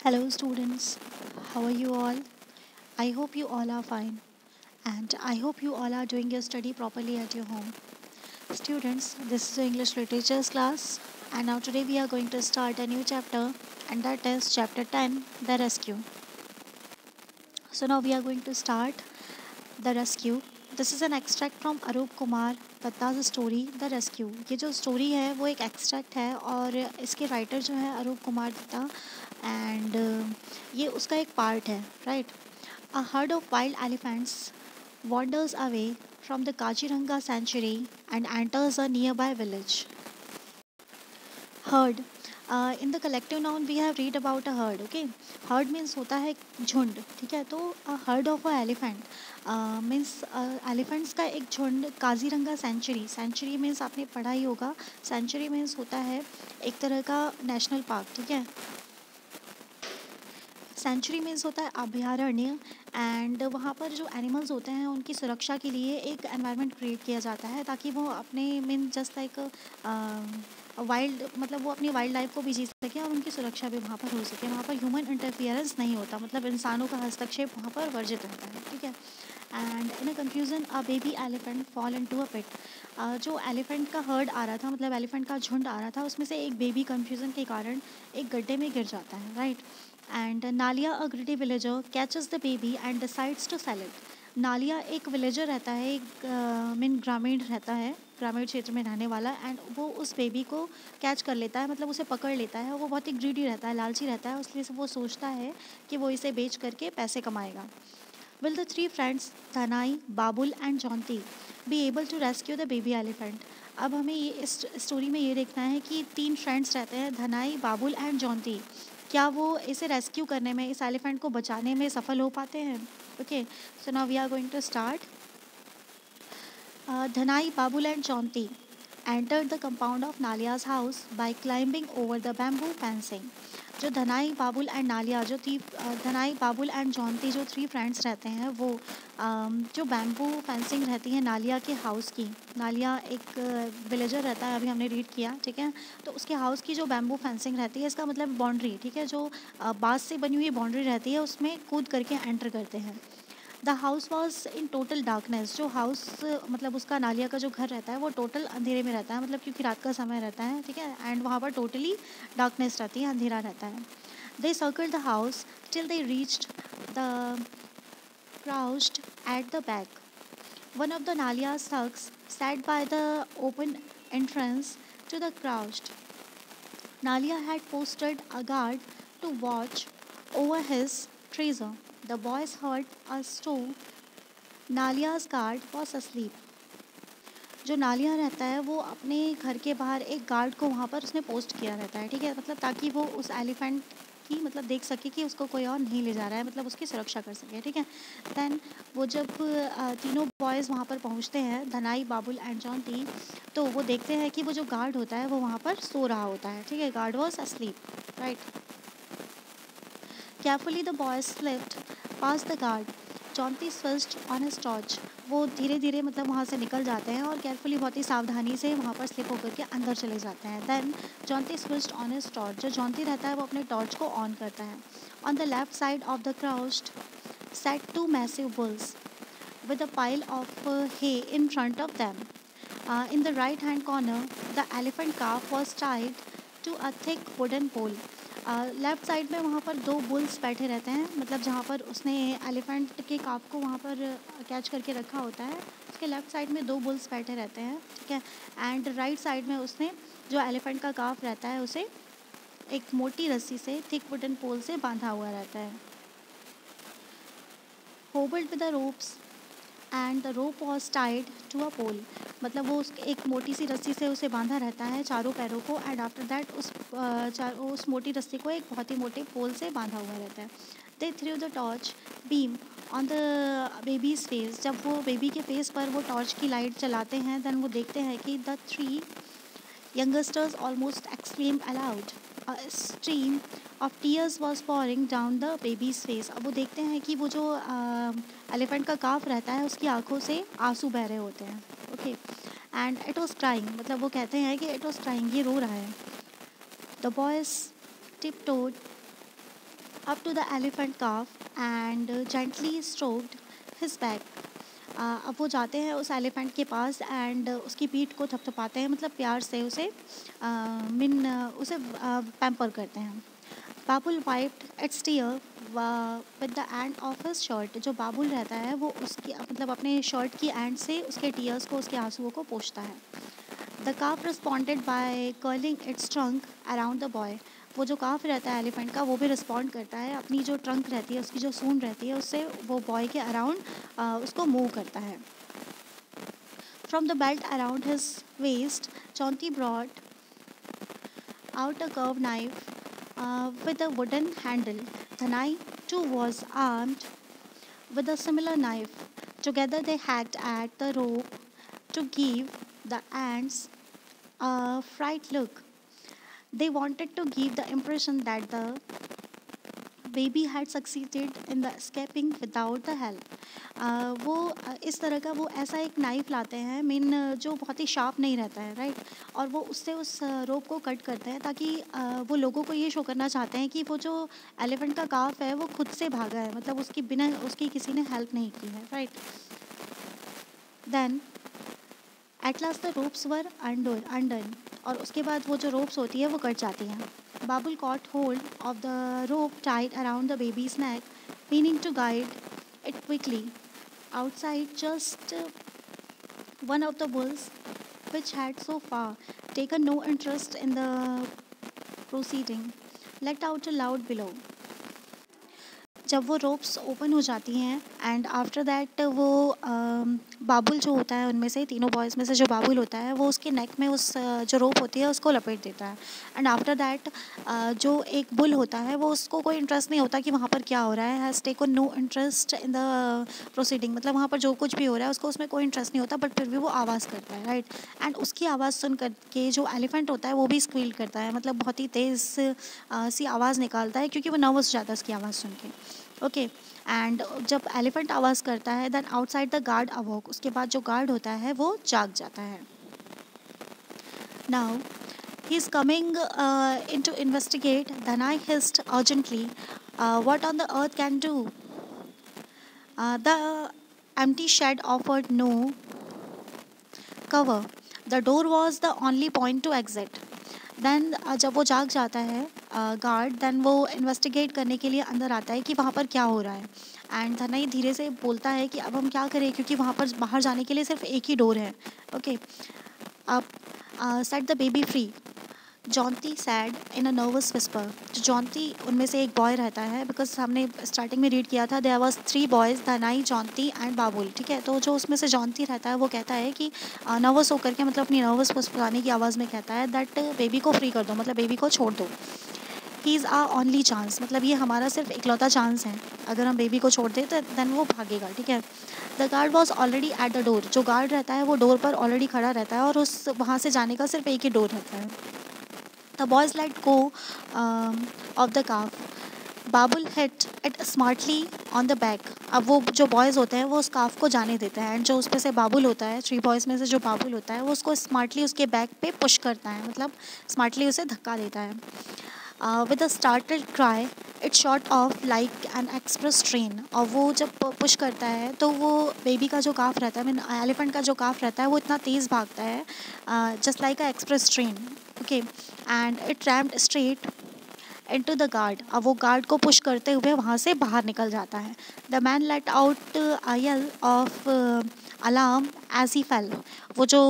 Hello, students. How are you all? I hope you all are fine, and I hope you all are doing your study properly at your home. Students, this is the English Literatures class, and now today we are going to start a new chapter, and that is chapter 10, The Rescue. So, now we are going to start The Rescue. This is an extract from Arup Kumar Dutta's story the rescue. ये जो story है वो एक extract है और इसके writer जो है अरूप कुमार दत्ता एंड ये उसका एक पार्ट है, right. A herd of wild elephants wanders away from the Kaziranga sanctuary and enters a nearby village. Herd. In the collective noun we have read about a herd. Okay, herd means होता है झुंड, ठीक है। तो herd of a elephant means elephants का एक झुंड Kaziranga century. Century means आपने पढ़ा ही होगा। सेंचुरी मीन्स होता है एक तरह का नेशनल पार्क, ठीक है। सेंचुरी मीन्स होता है अभयारण्य एंड वहाँ पर जो एनिमल्स होते हैं उनकी सुरक्षा के लिए एक एनवायरनमेंट क्रिएट किया जाता है ताकि वो अपने मीन जस्ट लाइक वाइल्ड मतलब वो अपनी वाइल्ड लाइफ को भी जी सके और उनकी सुरक्षा भी वहाँ पर हो सके। वहाँ पर ह्यूमन इंटरफियरेंस नहीं होता, मतलब इंसानों का हस्तक्षेप वहाँ पर वर्जित रहता है, ठीक है। And in a confusion a baby elephant fall into a pit. जो एलिफेंट का हर्ड आ रहा था, मतलब एलिफेंट का झुंड आ रहा था, उसमें से एक बेबी कंफ्यूजन के कारण एक गड्ढे में गिर जाता है, right. And Nalia a greedy villager catches the baby and decides to sell it. Nalia एक विलेजर रहता है, एक मीन ग्रामीण रहता है, ग्रामीण क्षेत्र में रहने वाला, एंड वो उस बेबी को कैच कर लेता है, मतलब उसे पकड़ लेता है। वो बहुत ही ग्रीडी रहता है, लालची रहता है, इसलिए वो सोचता है कि वो इसे बेच करके पैसे कमाएगा। Will the three friends Thanai, Babul and Jonti be able to rescue the baby elephant? अब हमें ये इस स्टोरी में ये देखना है कि तीन फ्रेंड्स रहते हैं, धनाई, बाबुल एंड जॉन्टी। क्या वो इसे रेस्क्यू करने में, इस एलिफेंट को बचाने में सफल हो पाते हैं? Okay, so now we are going to start. Dhanai, Babul and Jonty entered the compound of Nalia's house by climbing over the bamboo fencing. जो धनाई, बाबुल एंड नालिया, जो धनाई, बाबुल एंड जॉन्ती जो थ्री फ्रेंड्स रहते हैं वो जो बैम्बू फेंसिंग रहती है नालिया के हाउस की। नालिया एक विलेजर रहता है, अभी हमने रीड किया, ठीक है। तो उसके हाउस की जो बैम्बू फेंसिंग रहती है, इसका मतलब बाउंड्री, ठीक है, जो बांस से बनी हुई बाउंड्री रहती है उसमें कूद करके एंटर करते हैं। The house was in total darkness. जो हाउस मतलब उसका नालिया का जो घर रहता है वो टोटल अंधेरे में रहता है, मतलब क्योंकि रात का समय रहता है, ठीक है। एंड वहाँ पर टोटली डार्कनेस रहती है, अंधेरा रहता है। They circle the house till they reached the crouched at the back. One of the Nalia's thugs sat by the open entrance to the crouched. Nalia had posted a guard to watch over his treasure. The boys heard a stool. Nalia's guard was asleep. जो नालिया रहता है वो अपने घर के बाहर एक guard को वहाँ पर उसने पोस्ट किया रहता है, ठीक है, मतलब ताकि वो उस एलिफेंट की मतलब देख सके कि उसको कोई और नहीं ले जा रहा है, मतलब उसकी सुरक्षा कर सके, ठीक है। दैन वो जब तीनों बॉयज़ वहाँ पर पहुँचते हैं, धनाई, बाबुल एंड जॉन्टी, तो वो देखते हैं कि वो जो गार्ड होता है वो वहाँ पर सो रहा होता है, ठीक है। Guard was asleep, right. Carefully the boys slipped pass the guard. Jonty switched on his torch. वो धीरे धीरे मतलब वहाँ से निकल जाते हैं और केयरफुली बहुत ही सावधानी से वहाँ पर स्लिप होकर के अंदर चले जाते हैं। Then Jonty switched on his torch. जो जॉन्टी रहता है वो अपने टॉर्च को ऑन करता है। On the left side of the crouched sat two massive bulls with a pile of hay in front of them. In the right hand corner, the elephant calf was tied to a thick wooden pole. Left side में वहाँ पर दो bulls बैठे रहते हैं, मतलब जहाँ पर उसने एलिफेंट के काफ को वहाँ पर कैच करके रखा होता है, उसके लेफ़्ट साइड में दो बुल्स बैठे रहते हैं, ठीक है। एंड राइट साइड में उसने जो एलिफेंट का काफ रहता है उसे एक मोटी रस्सी से, थिक वुडन पोल से बांधा हुआ रहता है। Hobbled with the ropes and the rope was tied to a pole. मतलब वो उस एक मोटी सी रस्सी से उसे बांधा रहता है चारों पैरों को, एंड आफ्टर दैट उस मोटी रस्सी को एक बहुत ही मोटे पोल से बांधा हुआ रहता है। They through the torch beam on the baby's face. जब वो बेबी के फेस पर वो टॉर्च की लाइट चलाते हैं, देन वो देखते हैं कि the three youngsters almost exclaimed aloud. A stream of tears was pouring down the baby's face. अब वो देखते हैं कि वो जो एलिफेंट का काफ रहता है उसकी आंखों से आंसू बह रहे होते हैं, okay. And it was crying, मतलब वो कहते हैं कि इट वॉज क्राइंग, ये रो रहा है। The boys tiptoed up to the elephant calf and gently stroked his back. अब वो जाते हैं उस एलिफेंट के पास एंड उसकी पीठ को थपथपाते हैं, मतलब प्यार से उसे उसे पैम्पर करते हैं. Babul wiped its tear with the end of his shirt. जो बाबुल रहता है वो उसकी मतलब अपने शर्ट की एंड से उसके टीयर्स को, उसके आंसुओं को पोंछता है. The calf responded by curling its trunk around the boy. वो जो काफ रहता है एलिफेंट का, वो भी रिस्पॉन्ड करता है अपनी जो ट्रंक रहती है, उसकी जो सूंड रहती है, उससे वो बॉय के अराउंड उसको मूव करता है. From the belt around his waist Jonty brought out a curved knife with a wooden handle. Thanai too was armed with a similar knife. Together they hacked at the rope to give the ants a fright look. They wanted to give the impression that the baby had succeeded in the escaping without the help. वो इस तरह का वो ऐसा एक knife लाते हैं mean जो बहुत ही शार्प नहीं रहता है, राइट. और वो उससे उस रोप को कट करते हैं ताकि वो लोगों को ये शो करना चाहते हैं कि वो जो एलिफेंट का काफ है वो खुद से भागा है, मतलब उसकी बिना उसकी किसी ने हेल्प नहीं की है, right. Then at last the ropes were undone. और उसके बाद वो जो रोप्स होती है वो कट जाती हैं. Babul caught hold of the rope tied around the baby's neck, meaning to guide it quickly. Outside, just one of the bulls, which had so far taken no interest in the proceeding, let out a loud bellow. जब वो ropes open हो जाती हैं and after that वो बाबुल जो होता है उनमें से, तीनों बॉयज़ में से जो बाबुल होता है वो उसके नेक में उस जो रोप होती है उसको लपेट देता है. एंड आफ्टर दैट जो एक बुल होता है वो उसको कोई इंटरेस्ट नहीं होता कि वहाँ पर क्या हो रहा है, has taken no interest in the proceeding. मतलब वहाँ पर जो कुछ भी हो रहा है उसको उसमें कोई इंटरेस्ट नहीं होता, बट फिर भी वो आवाज़ करता है, राइट. एंड उसकी आवाज़ सुन करके जो एलिफेंट होता है वो भी स्क्वील करता है, मतलब बहुत ही तेज़ सी आवाज़ निकालता है क्योंकि वो नर्वस हो जाता है उसकी आवाज़ सुन के. ओके. एंड जब एलिफेंट आवाज़ करता है देन आउटसाइड द गार्ड अवॉक. उसके बाद जो गार्ड होता है वो जाग जाता है. Now he is coming in to investigate. Dhanai hissed urgently, what on the earth can do? The empty shed offered no cover. The door was the only point to exit. Then जब वो जाग जाता है गार्ड, देन वो investigate करने के लिए अंदर आता है कि वहाँ पर क्या हो रहा है. एंड धनाई धीरे से बोलता है कि अब हम क्या करें क्योंकि वहाँ पर बाहर जाने के लिए सिर्फ एक ही डोर है. ओके. अब set the baby free, Jonty sad in a nervous whisper. जो जॉन्टी उनमें से एक बॉय रहता है, बिकॉज हमने स्टार्टिंग में रीड किया था there was 3 boys, Dhanai, Jonty and Babul, ठीक है. तो जो उसमें से जॉन्टी रहता है वो कहता है कि नर्वस होकर के, मतलब अपनी नर्वस फुसफुसाने की आवाज़ में कहता है दैट बेबी को फ्री कर दो, मतलब बेबी को छोड़ दो. He is our only chance, मतलब ये हमारा सिर्फ इकलौता चांस है. अगर हम बेबी को छोड़ दें तो देन वो भागेगा, ठीक है. The guard was already at the door. जो गार्ड रहता है वो डोर पर ऑलरेडी खड़ा रहता है और उस वहाँ से जाने का सिर्फ एक ही डोर रहता है. The boys let go of the calf. Babul hit it smartly on the back. अब वो जो बॉयज़ होते हैं वो उस काफ को जाने देते हैं एंड जो उसमें से बाबुल होता है, 3 बॉयज़ में से जो बाबुल होता है वो उसको स्मार्टली उसके बैक पे पुश करता है, मतलब स्मार्टली उसे धक्का देता है. With a startled cry it shot of like an express train. और वो जब पुश करता है तो वो बेबी का जो काफ रहता है, मीन एलिफेंट का जो काफ रहता है वो इतना तेज़ भागता है just like a express train. Okay. And it rumped straight into the guard. अब वो गार्ड को पुश करते हुए वहाँ से बाहर निकल जाता है. The man let out a yell of alarm as he fell. वो जो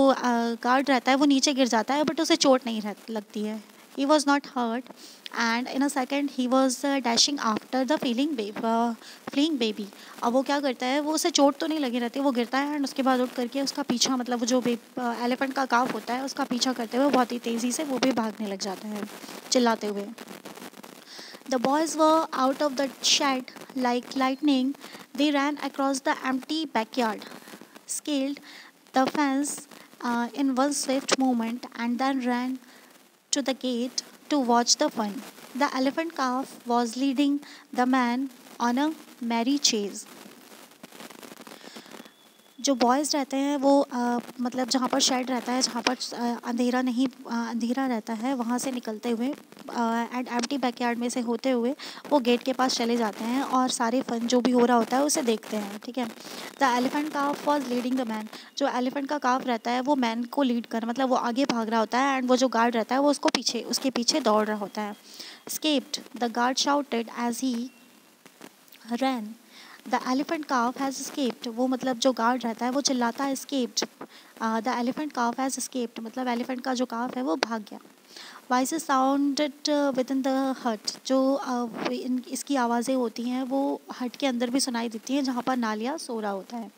गार्ड रहता है वो नीचे गिर जाता है बट उसे चोट नहीं लगती है. He was not hurt and in a second he was dashing after the fleeing baby. अब वो क्या करता है, वो उसे चोट तो नहीं लगी रहती, वो गिरता है एंड उसके बाद उठ करके उसका पीछा, मतलब जो एलिफेंट का काफ होता है उसका पीछा करते हुए बहुत ही तेज़ी से वो भी भागने लग जाता है चिल्लाते हुए. The boys were out of the shed like lightning. They ran across the empty backyard, scaled the fence in one swift movement, and then ran to the gate to watch the fun. The elephant calf was leading the man on a merry chase. जो boys रहते हैं वो मतलब जहाँ पर shade रहता है, जहाँ पर अंधेरा नहीं अंधेरा रहता है, वहाँ से निकलते हुए एंड एम्प्टी बैकयार्ड में से होते हुए वो गेट के पास चले जाते हैं और सारे फन जो भी हो रहा होता है उसे देखते हैं, ठीक है। The elephant calf was leading the man. जो एलिफेंट का काफ रहता है वो मैन को लीड कर, मतलब वो आगे भाग रहा होता है एंड वो जो गार्ड रहता है वो उसके पीछे दौड़ रहा होता है। Escaped the guard shouted as he ran. The elephant calf has escaped। वो मतलब जो गार्ड रहता है वो चिल्लाता है escaped। The elephant calf has escaped मतलब एलिफेंट का जो काफ है वो भाग गया। Voices sounded with in the हट। जो इसकी आवाज़ें होती हैं वो हट के अंदर भी सुनाई देती हैं जहाँ पर नालिया सो रहा होता है।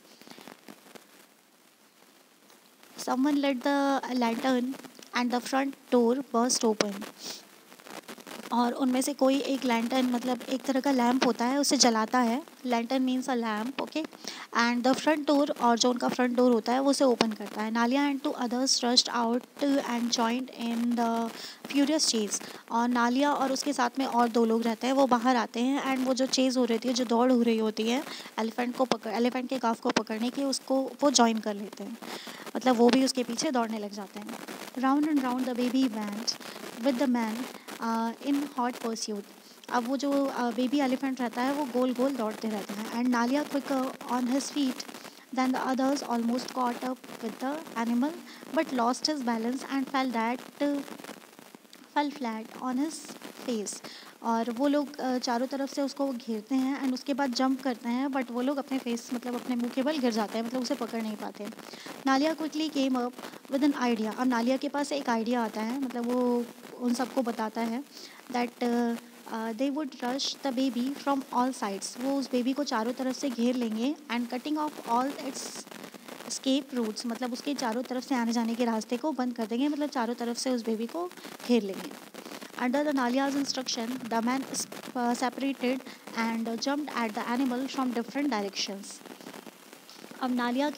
Someone let the lantern and the front door burst open. और उनमें से कोई एक लैंटर्न मतलब एक तरह का लैंप होता है उसे जलाता है। Lantern means a lamp, okay. And the front door, और जो उनका फ्रंट डोर होता है वो उसे ओपन करता है। Nalia and two others rushed out and joined in the furious chase. और नालिया और उसके साथ में और दो लोग रहते हैं, वो बाहर आते हैं एंड वो जो चेज़ हो रही है, जो दौड़ हो रही होती है एलिफेंट के काफ को पकड़ने की, उसको वो ज्वाइन कर लेते हैं, मतलब वो भी उसके पीछे दौड़ने लग जाते हैं। Round and round the baby went with the man in hot pursuit. अब वो जो बेबी एलिफेंट रहता है वो गोल गोल दौड़ते रहते हैं। And Nalia quick on his feet then the others almost caught up with the animal but lost his balance and fell flat on his face. और वो लोग चारों तरफ से उसको घेरते हैं एंड उसके बाद जंप करते हैं, बट वो लोग अपने फेस मतलब अपने मुंह के बल गिर जाते हैं, मतलब उसे पकड़ नहीं पाते। Nalia quickly came up with an idea. अब नालिया के पास एक आइडिया आता है, मतलब वो उन सबको बताता है that they would rush the baby from all sides. वो उस बेबी को चारों तरफ से घेर लेंगे and cutting off all its escape routes, मतलब उसके चारों तरफ से आने जाने के रास्ते को बंद कर देंगे, मतलब चारों तरफ से उस बेबी को घेर लेंगे। Under the Nalia's instruction the man separated and jumped at the animal from different directions. अब नालिया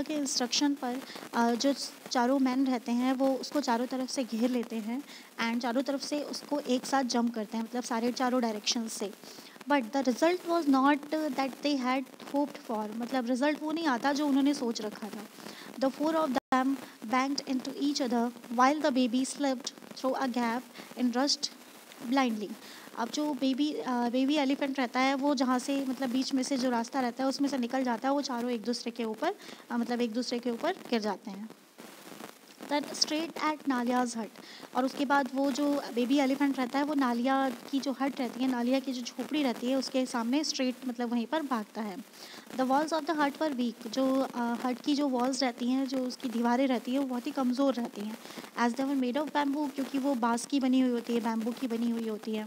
के इंस्ट्रक्शन पर जो चारों मैन रहते हैं वो उसको चारों तरफ से घेर लेते हैं एंड चारों तरफ से उसको एक साथ जंप करते हैं, मतलब सारे चारों डायरेक्शन से। But the result was not that they had hoped for, मतलब रिज़ल्ट वो नहीं आता जो उन्होंने सोच रखा था। The four of them banked into each other while the baby slipped through a gap and rushed blindly। अब जो बेबी एलिफेंट रहता है वो जहाँ से मतलब बीच में से जो रास्ता रहता है उसमें से निकल जाता है, वो चारों एक दूसरे के ऊपर मतलब एक दूसरे के ऊपर गिर जाते हैं। दैन स्ट्रेट एट नालियाज हट। और उसके बाद वो जो बेबी एलिफेंट रहता है वो नालिया की जो हट रहती है, नालिया की जो झोपड़ी रहती है उसके सामने स्ट्रेट मतलब वहीं पर भागता है। द वॉल्स ऑफ द हट पर वीक। जो हट की जो वॉल्स रहती हैं, जो उसकी दीवारें रहती हैं वो बहुत ही कमज़ोर रहती हैं। As they were made of bamboo, क्योंकि वो बाँस की बनी हुई होती है, बैम्बू की बनी हुई होती है।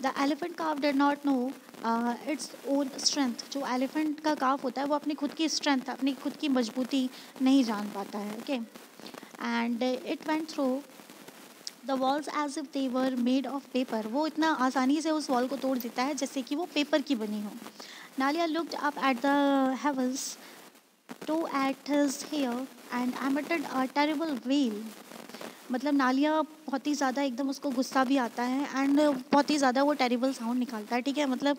The elephant calf did not know its own strength. जो एलिफेंट का काफ होता है वो अपनी खुद की स्ट्रेंथ, अपनी खुद की मजबूती नहीं जान पाता है, okay. And it went through the walls as if they were made of paper. वो इतना आसानी से उस वॉल को तोड़ देता है जैसे कि वो पेपर की बनी हो। Nalia looked up at the heavens, tore at his hair and emitted a terrible wail. मतलब नालिया बहुत ही ज़्यादा एकदम उसको गुस्सा भी आता है एंड बहुत ही ज़्यादा वो टेरिबल साउंड निकालता है, ठीक है। मतलब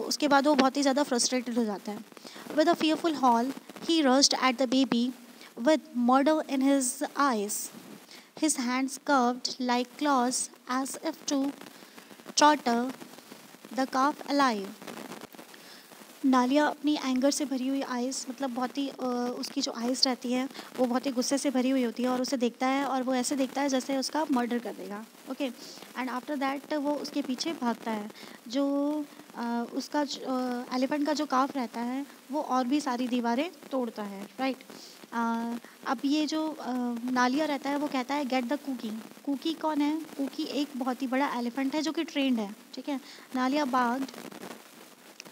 उसके बाद वो बहुत ही ज़्यादा फ्रस्ट्रेटेड हो जाता है। With a fearful hall he rushed at the baby with murder in his eyes, his hands curved like claws as if to torture the calf alive। नालिया अपनी एंगर से भरी हुई आइज़, मतलब बहुत ही उसकी जो आइज़ रहती है वो बहुत ही गुस्से से भरी हुई होती है और उसे देखता है और वो ऐसे देखता है जैसे उसका मर्डर कर देगा, ओके। एंड आफ्टर दैट वो उसके पीछे भागता है। जो उसका एलिफेंट का जो काफ रहता है वो और भी सारी दीवारें तोड़ता है, राइट। अब ये जो नालिया रहता है वो कहता है गेट द कुकी। कुकी कौन है? कुकी एक बहुत ही बड़ा एलिफेंट है जो कि ट्रेंड है, ठीक है। Nalia bag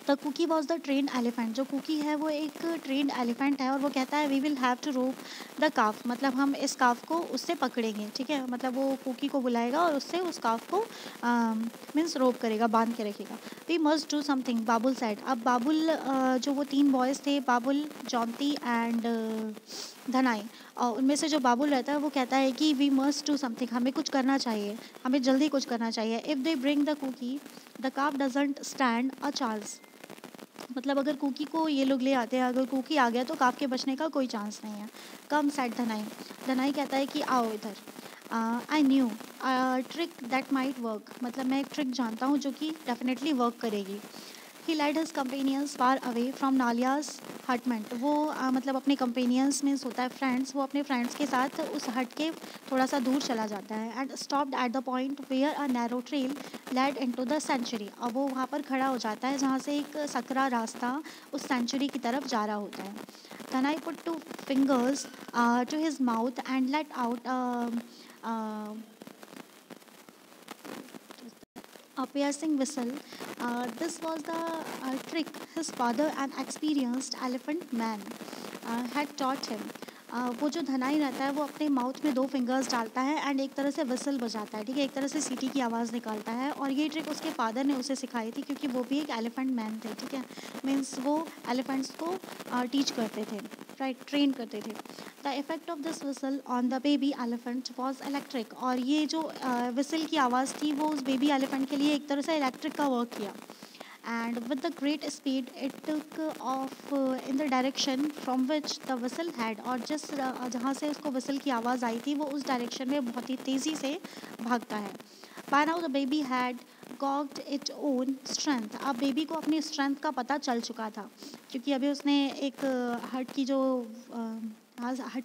the Kuki was the trained elephant. जो कुकी है वो एक ट्रेंड एलिफेंट है और वो कहता है we will have to rope the calf, मतलब हम इस काफ को उससे पकड़ेंगे, ठीक है। मतलब वो कुकी को बुलाएगा और उससे उस काफ को मीन्स रोप करेगा, बांध के रखेगा। We must do something, Babul said. अब बाबुल जो वो तीन बॉयज़ थे, बाबुल, जॉन्ती एंड धनाई, और उनमें से जो बाबुल रहता है वो कहता है कि वी मस्ट डू समथिंग, हमें कुछ करना चाहिए, हमें जल्दी कुछ करना चाहिए। If they bring the Kuki the calf doesn't stand a chance. मतलब अगर कुकी को ये लोग ले आते हैं, अगर कुकी आ गया तो काफ के बचने का कोई चांस नहीं है। कम सेट धनाई। धनाई कहता है कि आओ इधर। I knew trick that might work, मतलब मैं एक ट्रिक जानता हूँ जो कि डेफिनेटली वर्क करेगी। He led his companions far away from Nalia's hutment. वो मतलब अपने कंपेनियंस में होता है फ्रेंड्स, वो अपने फ्रेंड्स के साथ उस हट के थोड़ा सा दूर चला जाता है। And stopped at the point where a narrow trail led into the sanctuary. अब वो वहाँ पर खड़ा हो जाता है जहाँ से एक सकरा रास्ता उस सेंचुरी की तरफ जा रहा होता है। Tanai put two fingers to his mouth and let out uh, a piercing whistle. This was the trick his father, an experienced elephant man, had taught him. वो जो धनाई रहता है वो अपने माउथ में दो फिंगर्स डालता है एंड एक तरह से विसल बजाता है, ठीक है, एक तरह से सीटी की आवाज़ निकालता है। और ये ट्रिक उसके फादर ने उसे सिखाई थी क्योंकि वो भी एक एलिफेंट मैन थे, ठीक है, मीन्स वो एलिफेंट्स को टीच करते थे, राइट, ट्रेन करते थे। The effect of this whistle on the baby elephant was electric. और ये जो विसल की आवाज़ थी वो उस बेबी एलिफेंट के लिए एक तरह से इलेक्ट्रिक का वर्क किया। And with the great speed it took off in the direction from which the whistle had। और जिस जहाँ से उसको विसल की आवाज़ आई थी वो उस डायरेक्शन में बहुत ही तेज़ी से भागता है। By now the baby had cogged its own strength। अब बेबी को अपनी स्ट्रेंथ का पता चल चुका था क्योंकि अभी उसने एक हट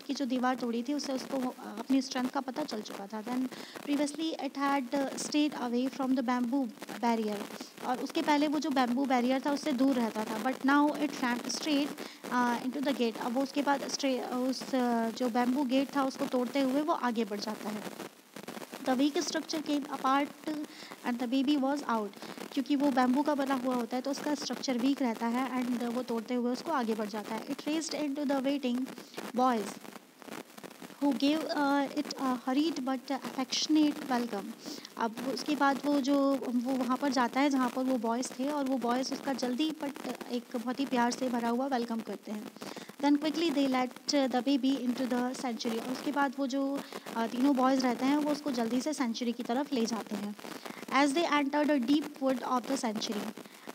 की जो दीवार तोड़ी थी उससे उसको अपनी स्ट्रेंथ का पता चल चुका था। Then previously it had stayed away from the bamboo barrier. और उसके पहले वो जो बैम्बू बैरियर था उससे दूर रहता था। But now it ran straight into the gate. अब वो उसके बाद उस जो बैम्बू गेट था उसको तोड़ते हुए वो आगे बढ़ जाता है। The weak structure came apart and the baby was out. क्योंकि वो बैम्बू का बना हुआ होता है तो उसका स्ट्रक्चर वीक रहता है एंड वो तोड़ते हुए उसको आगे बढ़ जाता है। It raised into the waiting boys who gave it a hurried but affectionate welcome। अब उसके बाद वो वहाँ पर जाता है जहाँ पर वो बॉयज़ थे और वो बॉयज़ उसका जल्दी बट एक बहुत ही प्यार से भरा हुआ वेलकम करते हैं। Then quickly they let the baby into the sanctuary. और उसके बाद वो जो तीनों बॉयज़ रहते हैं वो उसको जल्दी से सेंचुरी की तरफ ले जाते हैं। As they enter the deep wood of the sanctuary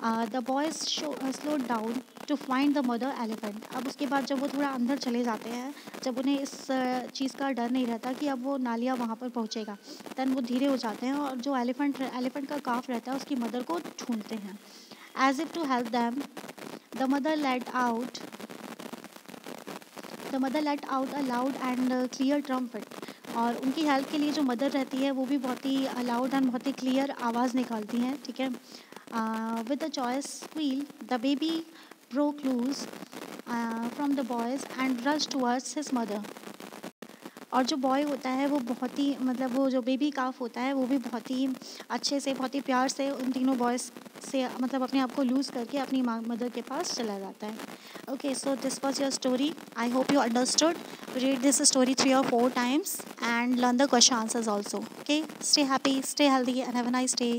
the boys slowed down to find the mother elephant. अब उसके बाद जब वो थोड़ा अंदर चले जाते हैं, जब उन्हें इस चीज़ का डर नहीं रहता कि अब वो नालिया वहाँ पर पहुँचेगा, देन वो धीरे हो जाते हैं और जो एलिफेंट का काफ रहता है उसकी मदर को ढूंढते हैं। As if to help them the mother let out a loud and clear trumpet. और उनकी हेल्प के लिए जो मदर रहती है वो भी बहुत ही लाउड एंड बहुत ही क्लियर आवाज़ निकालती हैं, ठीक है। With a joyous squeal the baby broke loose from the boys and rushed towards his mother। और जो बॉय होता है वो बहुत ही मतलब वो जो बेबी काफ होता है वो भी बहुत ही अच्छे से बहुत ही प्यार से उन तीनों बॉयज़ से मतलब अपने आप को लूज़ करके अपनी मदर के पास चला जाता है। Okay, so this was your story. I hope you understood. Read this story 3 or 4 times and learn the question answers also. Okay, stay happy, stay healthy and have a nice day.